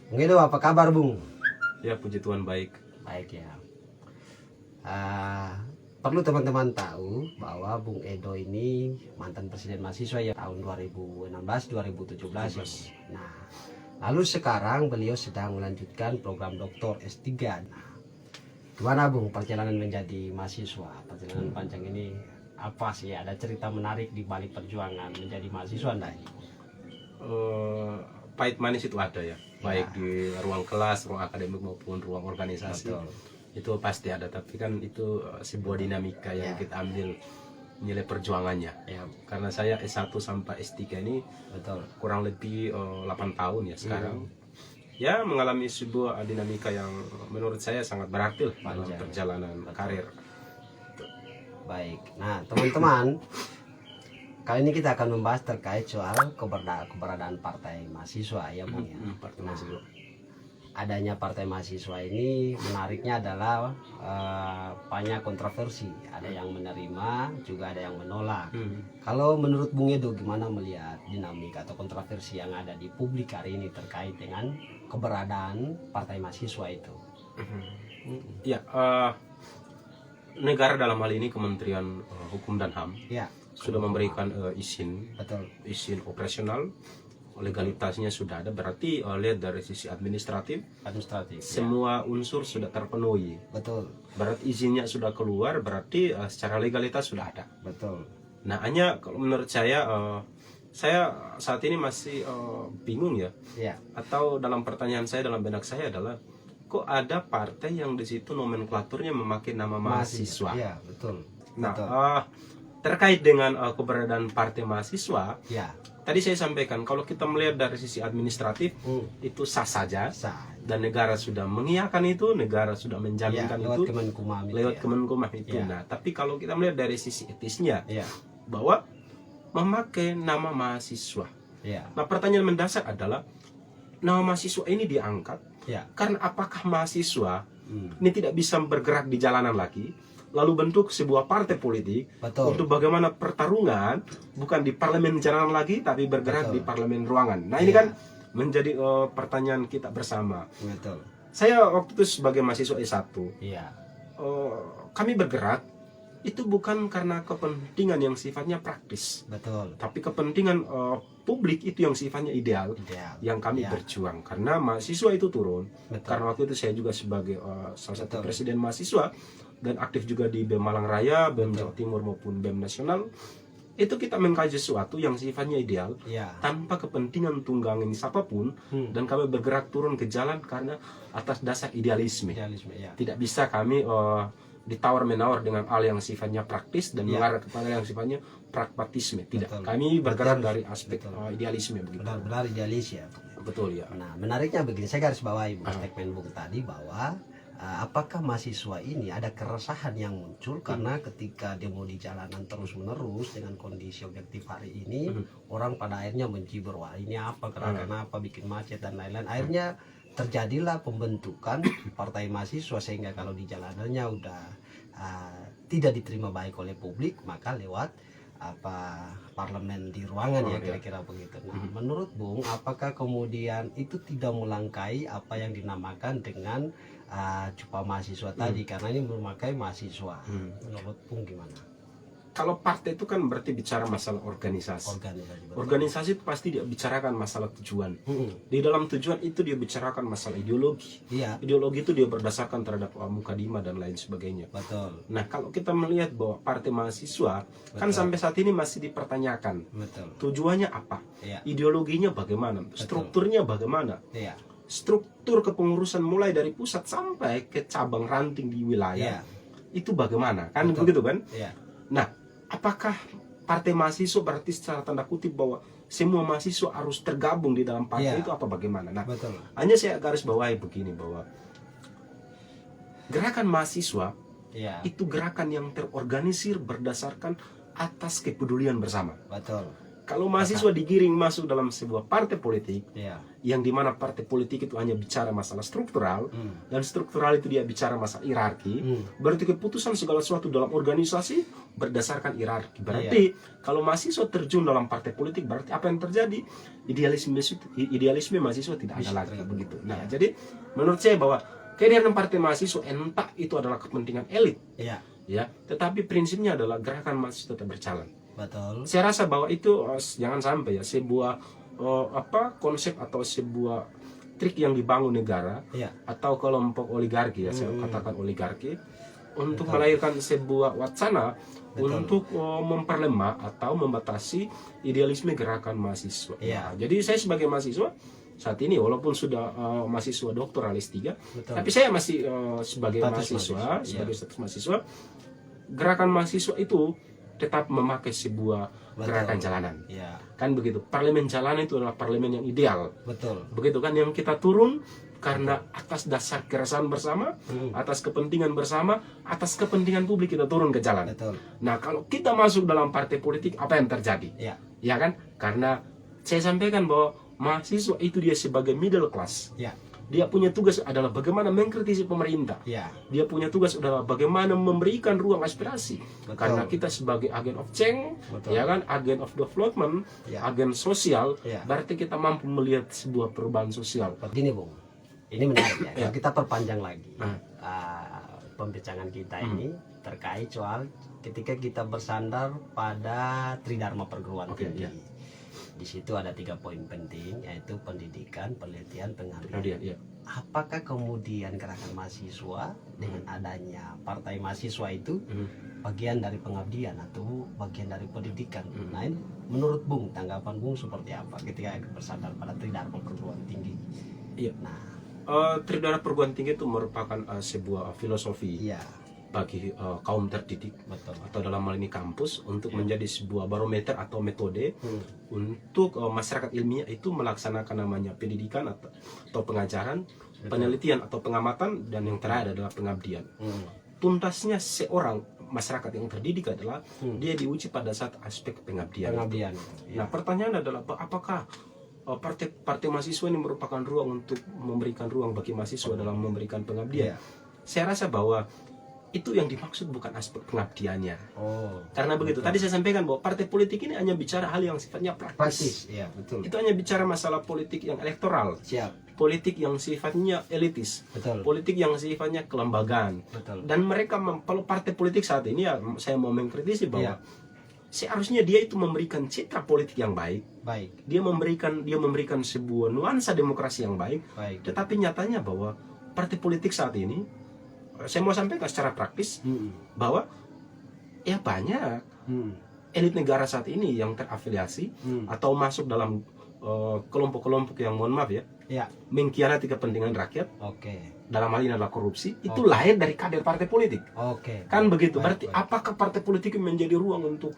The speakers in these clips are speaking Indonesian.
Bung Edo, apa kabar Bung? Ya, puji Tuhan baik. Baik ya. Perlu teman-teman tahu bahwa Bung Edo ini mantan presiden mahasiswa ya tahun 2016-2017 ya. Nah, lalu sekarang beliau sedang melanjutkan program doktor S3. Nah, gimana Bung perjalanan menjadi mahasiswa? Perjalanan panjang ini apa sih? Ada cerita menarik di balik perjuangan menjadi mahasiswa enggak? Pahit manis itu ada ya, baik di ruang kelas, ruang akademik maupun ruang organisasi. Betul. Itu pasti ada, tapi kan itu sebuah dinamika yang kita ambil nilai perjuangannya Ya, karena saya S1 sampai S3 ini betul. kurang lebih 8 tahun ya sekarang. Ya, mengalami sebuah dinamika yang menurut saya sangat berarti lah dalam Panjang. perjalanan karir. Baik. Nah, teman-teman, kali ini kita akan membahas terkait soal keberadaan partai mahasiswa ya Bung ya. Partai mahasiswa. Adanya partai mahasiswa ini menariknya adalah banyak kontroversi. Ada yang menerima, juga ada yang menolak. Kalau menurut Bung Edo gimana melihat dinamika atau kontroversi yang ada di publik hari ini terkait dengan keberadaan partai mahasiswa itu? Ya, negara dalam hal ini Kementerian Hukum dan HAM Ya, sudah memberikan izin betul. operasional, legalitasnya sudah ada. Berarti lihat dari sisi administratif Administratif. semua unsur sudah terpenuhi. Betul, Berarti izinnya sudah keluar, berarti secara legalitas sudah ada. betul. Nah, hanya kalau menurut saya saat ini masih bingung ya, Ya, atau dalam pertanyaan saya, dalam benak saya adalah kok ada partai yang di situ nomenklaturnya memakai nama mahasiswa. ya betul. Nah, Betul. terkait dengan keberadaan partai mahasiswa, Ya, tadi saya sampaikan kalau kita melihat dari sisi administratif itu sah saja, sah. dan negara sudah mengiyakan itu, negara sudah Ya, menjaminkan lewat itu Kemenkumham itu lewat ya. Kemenkumham itu. Ya. Nah, tapi kalau kita melihat dari sisi etisnya, Ya, bahwa memakai nama mahasiswa. ya, Nah, pertanyaan mendasar adalah nama mahasiswa ini diangkat ya. karena apakah mahasiswa ini tidak bisa bergerak di jalanan lagi, lalu bentuk sebuah partai politik Betul. untuk bagaimana pertarungan bukan di parlemen jalanan lagi, tapi bergerak Betul. di parlemen ruangan. Nah, ini Iya. kan menjadi pertanyaan kita bersama. Betul. Saya waktu itu sebagai mahasiswa S1, Iya, kami bergerak itu bukan karena kepentingan yang sifatnya praktis, betul. tapi kepentingan publik itu yang sifatnya ideal, Ideal. yang kami Ya. berjuang. Karena mahasiswa itu turun, Betul. karena waktu itu saya juga sebagai salah satu Betul. presiden mahasiswa dan aktif juga di BEM Malang Raya, BEM Betul. Jawa Timur maupun BEM Nasional. Itu kita mengkaji sesuatu yang sifatnya ideal Ya. tanpa kepentingan tunggangan siapapun, dan kami bergerak turun ke jalan karena atas dasar idealisme. Idealisme ya. Tidak bisa kami ditawar-menawar dengan hal yang sifatnya praktis dan Ya. mengarah kepada yang sifatnya pragmatisme. Tidak, Betul. kami bergerak Betul. dari aspek Betul. idealisme begitu. Benar-benar idealis ya. Betul ya. Nah, menariknya begini, saya garis bawahi statement Bung tadi bahwa apakah mahasiswa ini ada keresahan yang muncul karena ketika demo di jalanan terus-menerus dengan kondisi objektif hari ini, orang pada akhirnya mencibir, wah ini apa, gerakan apa, bikin macet dan lain-lain. Akhirnya terjadilah pembentukan partai mahasiswa, sehingga kalau di jalanannya udah tidak diterima baik oleh publik, maka lewat parlemen di ruangan ya, kira-kira begitu. Nah, menurut Bung, apakah kemudian itu tidak melangkai apa yang dinamakan dengan Jupa mahasiswa tadi, karena ini memakai mahasiswa? Menurut Bung gimana? Kalau partai itu kan berarti bicara masalah organisasi. Organisasi. betul. Organisasi itu pasti dia bicarakan masalah tujuan. Di dalam tujuan itu dia bicarakan masalah ideologi. Iya, Ideologi itu dia berdasarkan terhadap mukadimah dan lain sebagainya. betul, Nah, kalau kita melihat bahwa partai mahasiswa kan sampai saat ini masih dipertanyakan betul. tujuannya apa, Iya, ideologinya bagaimana, strukturnya bagaimana, iya, struktur kepengurusan mulai dari pusat sampai ke cabang ranting di wilayah itu bagaimana, kan Betul. begitu kan? iya, Nah, apakah partai mahasiswa berarti secara tanda kutip bahwa semua mahasiswa harus tergabung di dalam partai Iya. itu apa bagaimana? Nah, betul. hanya saya garis bawahi begini bahwa gerakan mahasiswa Iya, itu gerakan yang terorganisir berdasarkan atas kepedulian bersama. betul. Kalau mahasiswa digiring masuk dalam sebuah partai politik, Ya. yang dimana partai politik itu hanya bicara masalah struktural, dan struktural itu dia bicara masalah hierarki, berarti keputusan segala sesuatu dalam organisasi berdasarkan hierarki. Berarti kalau mahasiswa terjun dalam partai politik, berarti apa yang terjadi? Idealisme mahasiswa tidak ada lagi begitu. Nah, jadi menurut saya bahwa kehadiran partai mahasiswa entah itu adalah kepentingan elit, Ya. tetapi prinsipnya adalah gerakan mahasiswa tetap berjalan. Betul. Saya rasa bahwa itu jangan sampai ya sebuah konsep atau sebuah trik yang dibangun negara Ya. atau kelompok oligarki ya, saya katakan oligarki, untuk melahirkan sebuah wacana untuk memperlemah atau membatasi idealisme gerakan mahasiswa. Ya. Nah, jadi saya sebagai mahasiswa saat ini walaupun sudah mahasiswa doktoralis 3, Betul. tapi saya masih sebagai Status mahasiswa, mahasiswa, sebagai status mahasiswa, gerakan mahasiswa itu tetap memakai sebuah gerakan jalanan. Ya. Kan begitu. Parlemen jalanan itu adalah parlemen yang ideal. Betul. Begitu kan, yang kita turun karena atas dasar keresahan bersama, atas kepentingan bersama, atas kepentingan publik kita turun ke jalan. Betul. Nah, kalau kita masuk dalam partai politik, apa yang terjadi? Ya. Ya kan? Karena saya sampaikan bahwa mahasiswa itu dia sebagai middle class. Ya. Dia punya tugas adalah bagaimana mengkritisi pemerintah. Ya. Dia punya tugas adalah bagaimana memberikan ruang aspirasi. Betul. Karena kita sebagai agen of change, Betul. ya kan, agen of development, Ya. agen sosial, Ya. berarti kita mampu melihat sebuah perubahan sosial. Gini Bung, ini menarik ya. Kalau kita perpanjang lagi Hmm. pembicaraan kita ini terkait soal ketika kita bersandar pada Tridharma perguruan Oke, tinggi. ya. Di situ ada 3 poin penting, yaitu pendidikan, penelitian, Kemudian, pengabdian. ya. Apakah kemudian gerakan mahasiswa dengan adanya partai mahasiswa itu bagian dari pengabdian atau bagian dari pendidikan? Nah, ini menurut Bung, tanggapan Bung seperti apa ketika bersandar pada Tridharma perguruan tinggi? Iya. Nah, Tridharma perguruan tinggi itu merupakan sebuah filosofi iya, bagi kaum terdidik betul. atau dalam hal ini kampus untuk menjadi sebuah barometer atau metode untuk masyarakat ilmiah itu melaksanakan namanya pendidikan atau pengajaran, penelitian atau pengamatan, dan yang terakhir adalah pengabdian. Tuntasnya seorang masyarakat yang terdidik adalah dia diuji pada saat aspek pengabdian. Pengabdian. Nah, pertanyaan adalah apakah partai mahasiswa ini merupakan ruang untuk memberikan ruang bagi mahasiswa dalam memberikan pengabdian? Saya rasa bahwa itu yang dimaksud bukan aspek pengabdiannya. Oh, Karena begitu, tadi saya sampaikan bahwa partai politik ini hanya bicara hal yang sifatnya praktis. praktis, iya betul. Itu hanya bicara masalah politik yang elektoral, Siap, politik yang sifatnya elitis, betul, politik yang sifatnya kelembagaan. betul. Dan mereka, kalau partai politik saat ini ya, saya mau mengkritisi bahwa seharusnya dia itu memberikan citra politik yang baik. Baik, Dia memberikan sebuah nuansa demokrasi yang baik. baik. Tetapi nyatanya bahwa partai politik saat ini, saya mau sampaikan secara praktis bahwa ya banyak elit negara saat ini yang terafiliasi atau masuk dalam kelompok-kelompok yang, mohon maaf ya, Ya, mengkhianati kepentingan rakyat, oke, dalam hal ini adalah korupsi. Itu lahir dari kader partai politik. oke. Kan begitu. Baik, Berarti baik. apakah partai politik menjadi ruang untuk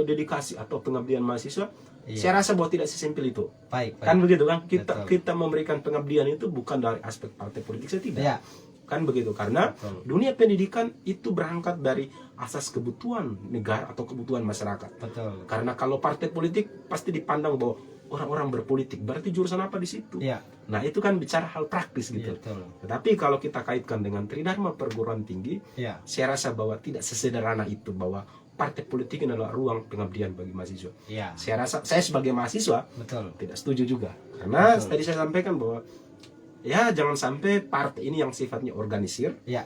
dedikasi atau pengabdian mahasiswa? Iya. Saya rasa bahwa tidak sesimpel itu. Baik, baik. Kan begitu kan? Kita Betul. kita memberikan pengabdian itu bukan dari aspek partai politik, saya tidak. Ya, Kan begitu, karena betul, dunia pendidikan itu berangkat dari asas kebutuhan negara atau kebutuhan masyarakat. betul. Karena kalau partai politik pasti dipandang bahwa orang-orang berpolitik, berarti jurusan apa di situ? Ya, Nah, itu kan bicara hal praktis gitu. betul. Tetapi kalau kita kaitkan dengan Tridharma perguruan tinggi, Ya, saya rasa bahwa tidak sesederhana itu, bahwa partai politik ini adalah ruang pengabdian bagi mahasiswa. ya, Saya rasa, saya sebagai mahasiswa betul. tidak setuju juga. Karena Betul. tadi saya sampaikan bahwa ya jangan sampai partai ini yang sifatnya organisir, Ya,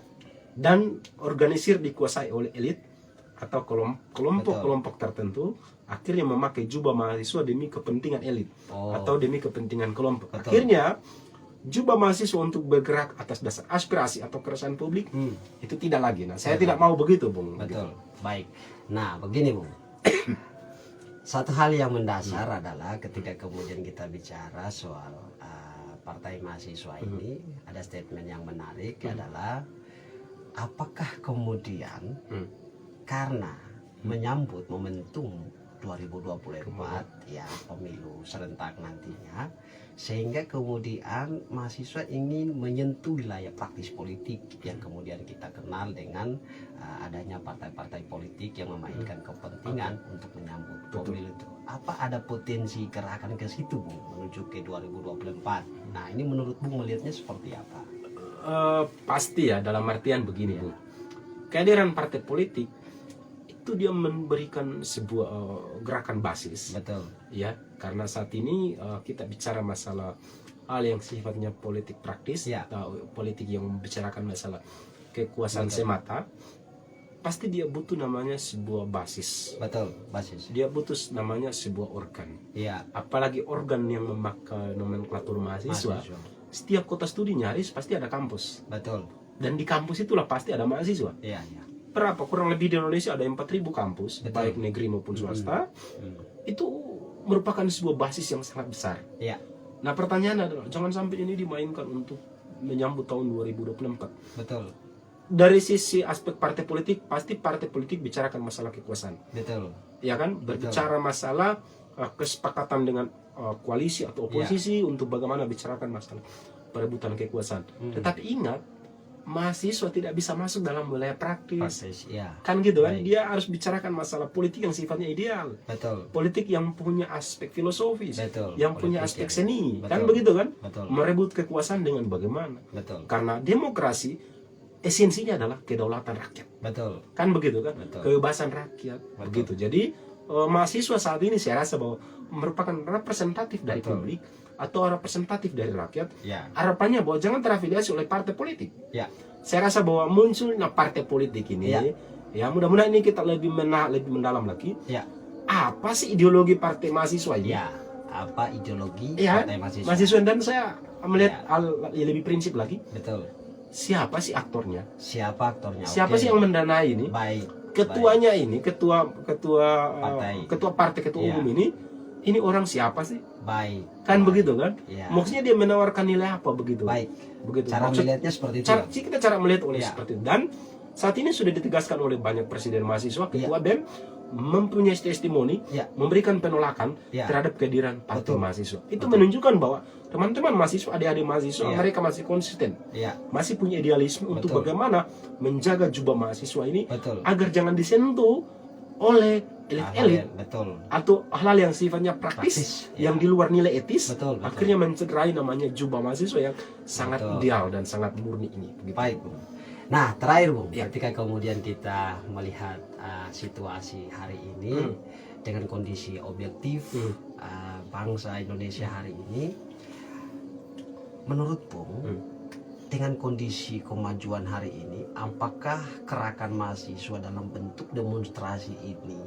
dan organisir dikuasai oleh elit atau kelompok-kelompok tertentu, akhirnya memakai jubah mahasiswa demi kepentingan elit oh, atau demi kepentingan kelompok. Betul. Akhirnya jubah mahasiswa untuk bergerak atas dasar aspirasi atau keresahan publik itu tidak lagi. Nah, saya tidak mau begitu, Bung. betul. Baik. Nah, begini, Bung. Satu hal yang mendasar adalah ketika kemudian kita bicara soal partai mahasiswa ini, ada statement yang menarik adalah apakah kemudian karena menyambut momentum 2024 ya, pemilu serentak nantinya, sehingga kemudian mahasiswa ingin menyentuh wilayah praktis politik yang kemudian kita kenal dengan adanya partai-partai politik yang memainkan kepentingan untuk menyambut pemilu itu. Apa ada potensi gerakan ke situ, Bung, menuju ke 2024? Nah, ini menurut Bung melihatnya seperti apa? Pasti ya, dalam artian begini, Bung. Kehadiran partai politik itu dia memberikan sebuah gerakan basis. Betul. Ya, karena saat ini kita bicara masalah hal yang sifatnya politik praktis, atau politik yang membicarakan masalah kekuasaan semata, pasti dia butuh namanya sebuah basis. Betul, basis. Dia butuh namanya sebuah organ. Iya. Apalagi organ yang memakai nomenklatur mahasiswa. Setiap kota studi nyaris pasti ada kampus. Betul. Dan di kampus itulah pasti ada mahasiswa. Iya, iya. Berapa? Kurang lebih di Indonesia ada 4.000 kampus, baik negeri maupun swasta. Itu merupakan sebuah basis yang sangat besar. Iya. Nah, pertanyaan adalah jangan sampai ini dimainkan untuk menyambut tahun 2024. Betul. Dari sisi aspek partai politik, pasti partai politik bicarakan masalah kekuasaan. Betul. Ya kan? Berbicara masalah kesepakatan dengan koalisi atau oposisi untuk bagaimana bicarakan masalah perebutan kekuasaan. Tetapi ingat, mahasiswa tidak bisa masuk dalam wilayah praktis. Kan gitu kan? Dia harus bicarakan masalah politik yang sifatnya ideal. Betul. Politik yang punya aspek filosofis. Betul. Yang punya aspek seni. Betul. Kan begitu kan? Betul. Merebut kekuasaan dengan bagaimana? Betul. Karena demokrasi esensinya adalah kedaulatan rakyat. Betul. Kan begitu kan? Betul. Kebebasan rakyat. Betul. Begitu. Jadi mahasiswa saat ini saya rasa bahwa merupakan representatif dari publik atau representatif dari rakyat. Ya. Harapannya bahwa jangan terafiliasi oleh partai politik. Ya. Saya rasa bahwa munculnya partai politik ini, ya mudah-mudahan ini kita lebih mendalam lagi. Ya. Apa sih ideologi partai mahasiswa ini? Ya. Apa ideologi Ya, partai mahasiswa? mahasiswa, dan saya melihat hal yang lebih prinsip lagi. Betul. Siapa sih aktornya? Siapa aktornya? Siapa sih yang mendanai ini? Baik. Ketuanya ini, ketua partai, ketua umum ini orang siapa sih? Baik. Kan begitu kan? Ya. Maksudnya dia menawarkan nilai apa begitu? Baik. Begitu. Cara melihatnya seperti itu. Kita cara melihat oleh seperti itu. Dan saat ini sudah ditegaskan oleh banyak presiden mahasiswa, ketua BEM mempunyai testimoni, memberikan penolakan terhadap kehadiran partai mahasiswa. Itu menunjukkan bahwa teman-teman mahasiswa, adik-adik mahasiswa, mereka masih konsisten, masih punya idealisme untuk bagaimana menjaga jubah mahasiswa ini agar jangan disentuh oleh elit-elit atau hal-hal yang sifatnya praktis yang di luar nilai etis, akhirnya mencederai namanya jubah mahasiswa yang sangat ideal dan sangat murni ini. Begitu. Baik, Bung. Nah, terakhir, Bung, ketika kemudian kita melihat situasi hari ini dengan kondisi objektif bangsa Indonesia hari ini, menurut Bung, dengan kondisi kemajuan hari ini, apakah gerakan mahasiswa dalam bentuk demonstrasi ini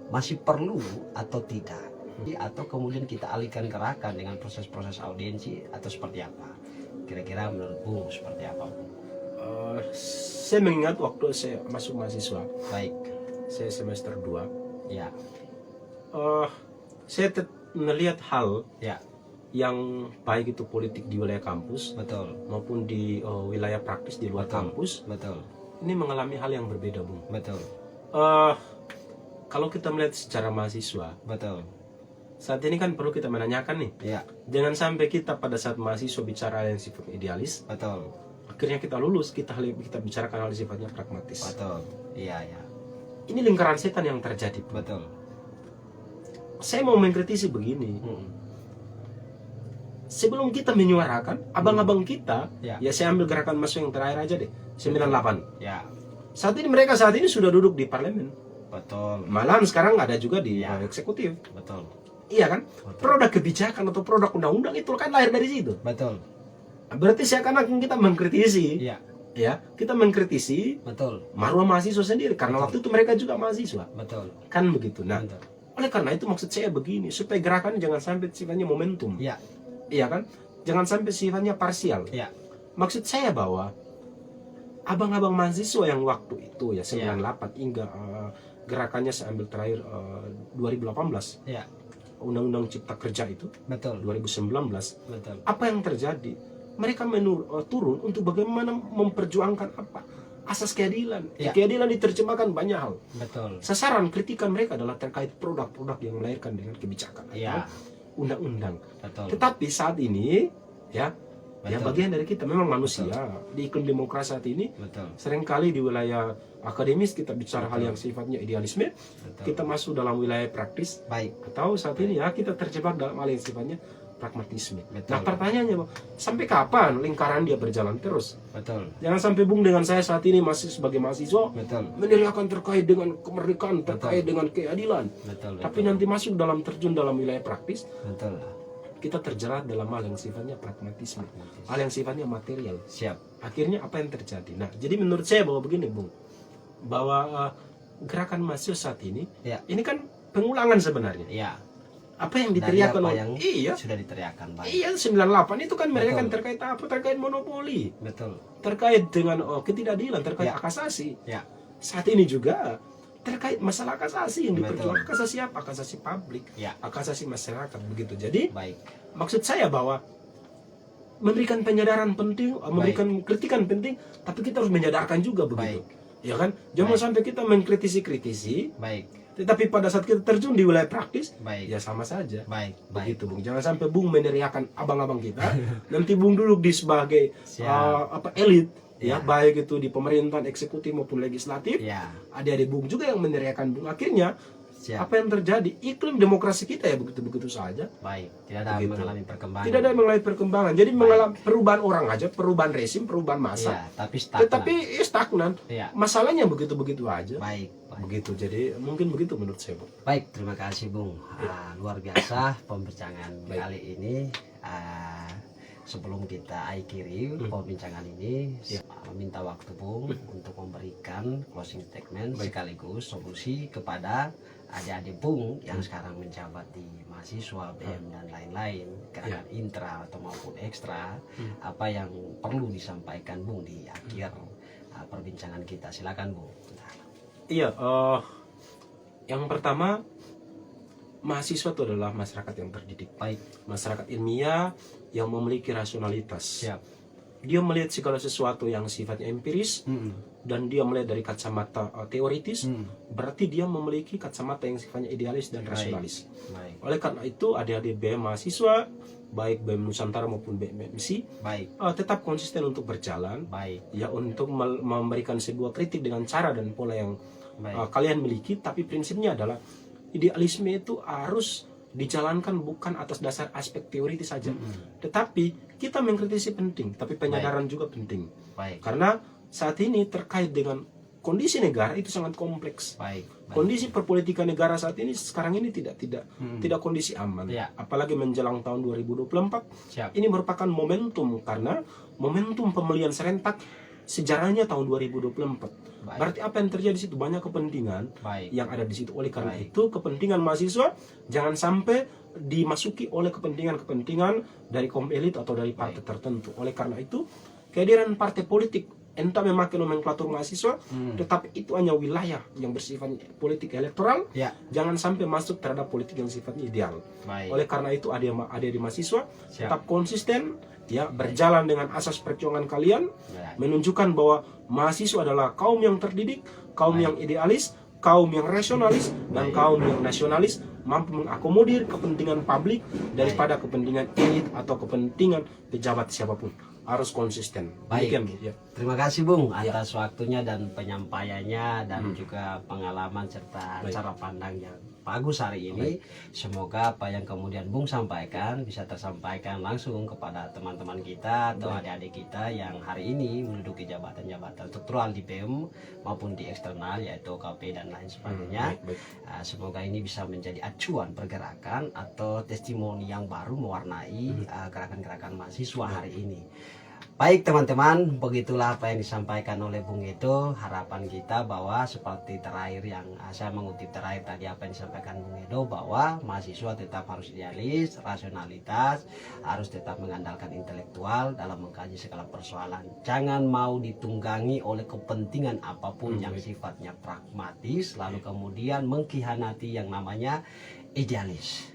masih perlu atau tidak? Atau kemudian kita alihkan gerakan dengan proses-proses audiensi atau seperti apa? Kira-kira menurut Bung seperti apa, Bung? Saya mengingat waktu saya masuk mahasiswa. Baik. Saya semester 2. Ya. Saya melihat hal ya, yang baik itu politik di wilayah kampus, maupun di wilayah praktis di luar kampus, ini mengalami hal yang berbeda, Bung. Kalau kita melihat secara mahasiswa, saat ini kan perlu kita menanyakan nih, jangan sampai kita pada saat mahasiswa bicara yang sifatnya idealis, akhirnya kita lulus, kita bicarakan hal sifatnya pragmatis. Ini lingkaran setan yang terjadi. Saya mau mengkritisi begini. Sebelum kita menyuarakan, abang-abang kita, ya saya ambil gerakan masuk yang terakhir aja deh, 98. Saat ini sudah duduk di parlemen. Malahan sekarang ada juga di eksekutif. Iya kan? Produk kebijakan atau produk undang-undang itu kan lahir dari situ. Berarti seakan-akan kita mengkritisi. Ya, kita mengkritisi marwah mahasiswa sendiri karena waktu itu mereka juga mahasiswa. Kan begitu. Nah, oleh karena itu maksud saya begini, supaya gerakan jangan sampai sifatnya momentum. Iya kan? Jangan sampai sifatnya parsial. Maksud saya bahwa abang-abang mahasiswa yang waktu itu ya 98 hingga gerakannya saya ambil terakhir 2018. Undang-undang Cipta Kerja itu 2019. Apa yang terjadi? Mereka turun untuk bagaimana memperjuangkan apa? asas keadilan. Ya. Keadilan diterjemahkan banyak hal. Betul. Sasaran kritikan mereka adalah terkait produk-produk yang melahirkan dengan kebijakan Ya. atau undang-undang. Betul. Tetapi saat ini ya Betul. bagian dari kita memang manusia di iklim demokrasi saat ini Betul. seringkali di wilayah akademis kita bicara hal Betul. yang sifatnya idealisme, Betul. kita masuk dalam wilayah praktis Baik. atau saat ini ya kita terjebak dalam hal yang sifatnya pragmatisme. Betul. Nah pertanyaannya Bang, sampai kapan lingkaran dia berjalan terus? Betul. Jangan sampai Bung dengan saya saat ini masih sebagai mahasiswa Betul. meneriakan terkait dengan kemerdekaan, terkait dengan keadilan. Betul. Tapi nanti masuk dalam terjun dalam wilayah praktis, Betul. kita terjerat dalam hal yang sifatnya pragmatisme, hal yang sifatnya material. Siap. Akhirnya apa yang terjadi? Nah, jadi menurut saya bahwa begini, Bung, bahwa gerakan mahasiswa saat ini, Ya. ini kan pengulangan sebenarnya. Iya. Apa yang Dari diteriakan apa oleh yang iya, sudah diteriakan, Bang. iya 98 itu kan mereka kan Betul. terkait apa? Terkait monopoli, Betul. terkait dengan ketidakadilan, terkait Ya. hak asasi. Ya. Saat ini juga terkait masalah hak asasi yang Betul. diperjuangkan, hak asasi apa? Hak asasi publik, Ya. hak asasi masyarakat begitu. Jadi Baik. maksud saya bahwa memberikan penyadaran penting, memberikan kritikan penting, tapi kita harus menyadarkan juga begitu. Baik. Ya kan? Jangan Baik. sampai kita mengkritisi-kritisi, Baik. tetapi pada saat kita terjun di wilayah praktis, Baik. ya sama saja. Baik. Baik. Begitu, Bung. Jangan sampai Bung meneriakan abang-abang kita, nanti Bung duduk di sebagai Siap. elit, ya, Ya. baik itu di pemerintahan eksekutif maupun legislatif. Ya. Adik-adik Bung juga yang meneriakan Bung. Akhirnya Siap. apa yang terjadi? Iklim demokrasi kita ya begitu-begitu saja. Baik. Tidak ada Begitu. mengalami perkembangan. Tidak ada yang mengalami perkembangan. Jadi mengalami perubahan orang aja, perubahan rezim, perubahan masa. Iya, tapi stagnan. Tetapi stagnan. Iya. Masalahnya begitu-begitu aja. Baik. Baik. Begitu. Jadi mungkin begitu menurut saya, Bung. Baik, terima kasih Bung. Luar biasa pembincangan Baik. kali ini. Sebelum kita akhiri pembincangan ini, minta waktu Bung untuk memberikan closing statement Baik. sekaligus solusi kepada adik-adik Bung yang sekarang menjabat di mahasiswa, BM dan lain-lain, gerakan intra atau maupun ekstra. Apa yang perlu disampaikan Bung di akhir perbincangan kita? Silakan Bung. Iya, yang pertama, mahasiswa itu adalah masyarakat yang terdidik. Baik. Masyarakat ilmiah yang memiliki rasionalitas. Siap. Dia melihat segala sesuatu yang sifatnya empiris, dan dia melihat dari kacamata teoritis, berarti dia memiliki kacamata yang sifatnya idealis dan rasionalis. Baik. Oleh karena itu, adik-adik BM mahasiswa, baik BM Nusantara maupun BM MC, Baik. tetap konsisten untuk berjalan, Baik. ya untuk memberikan sebuah kritik dengan cara dan pola yang Baik. kalian miliki. Tapi prinsipnya adalah idealisme itu harus dijalankan bukan atas dasar aspek teoritis saja, tetapi kita mengkritisi penting, tapi penyadaran juga penting. Baik. Karena saat ini terkait dengan kondisi negara itu sangat kompleks. Baik. Baik. Kondisi perpolitikan negara saat ini sekarang ini tidak kondisi aman. Ya. Apalagi menjelang tahun 2024. Siap. Ini merupakan momentum, karena momentum pemilihan serentak sejarahnya tahun 2024. Baik. Berarti apa yang terjadi di situ? Banyak kepentingan Baik. yang ada di situ. Oleh karena Baik. itu kepentingan mahasiswa jangan sampai dimasuki oleh kepentingan dari kaum elit atau dari partai tertentu. Oleh karena itu kehadiran partai politik, entah memakai nomenklatur mahasiswa, tetapi itu hanya wilayah yang bersifat politik elektoral. Ya. Jangan sampai masuk terhadap politik yang sifatnya ideal. Baik. Oleh karena itu ada di mahasiswa Siap. tetap konsisten, ya, berjalan dengan asas perjuangan kalian, Baik. menunjukkan bahwa mahasiswa adalah kaum yang terdidik, kaum Baik. yang idealis, kaum yang rasionalis, dan Baik. kaum yang nasionalis, mampu mengakomodir kepentingan publik daripada kepentingan elit atau kepentingan pejabat siapapun. Harus konsisten. Baik. Demikian, Bu. Ya. Terima kasih Bung atas waktunya dan penyampaiannya dan juga pengalaman serta Baik. cara pandang yang bagus hari ini. Semoga apa yang kemudian Bung sampaikan bisa tersampaikan langsung kepada teman-teman kita atau adik-adik kita yang hari ini menduduki jabatan-jabatan struktural di BEM maupun di eksternal yaitu KP dan lain sebagainya. Baik, baik. Semoga ini bisa menjadi acuan pergerakan atau testimoni yang baru mewarnai gerakan-gerakan mahasiswa hari ini. Baik teman-teman, begitulah apa yang disampaikan oleh Bung Edo. Harapan kita bahwa seperti terakhir yang saya mengutip terakhir tadi apa yang disampaikan Bung Edo, bahwa mahasiswa tetap harus idealis, rasionalitas, harus tetap mengandalkan intelektual dalam mengkaji segala persoalan. Jangan mau ditunggangi oleh kepentingan apapun yang sifatnya pragmatis, lalu kemudian mengkhianati yang namanya idealis.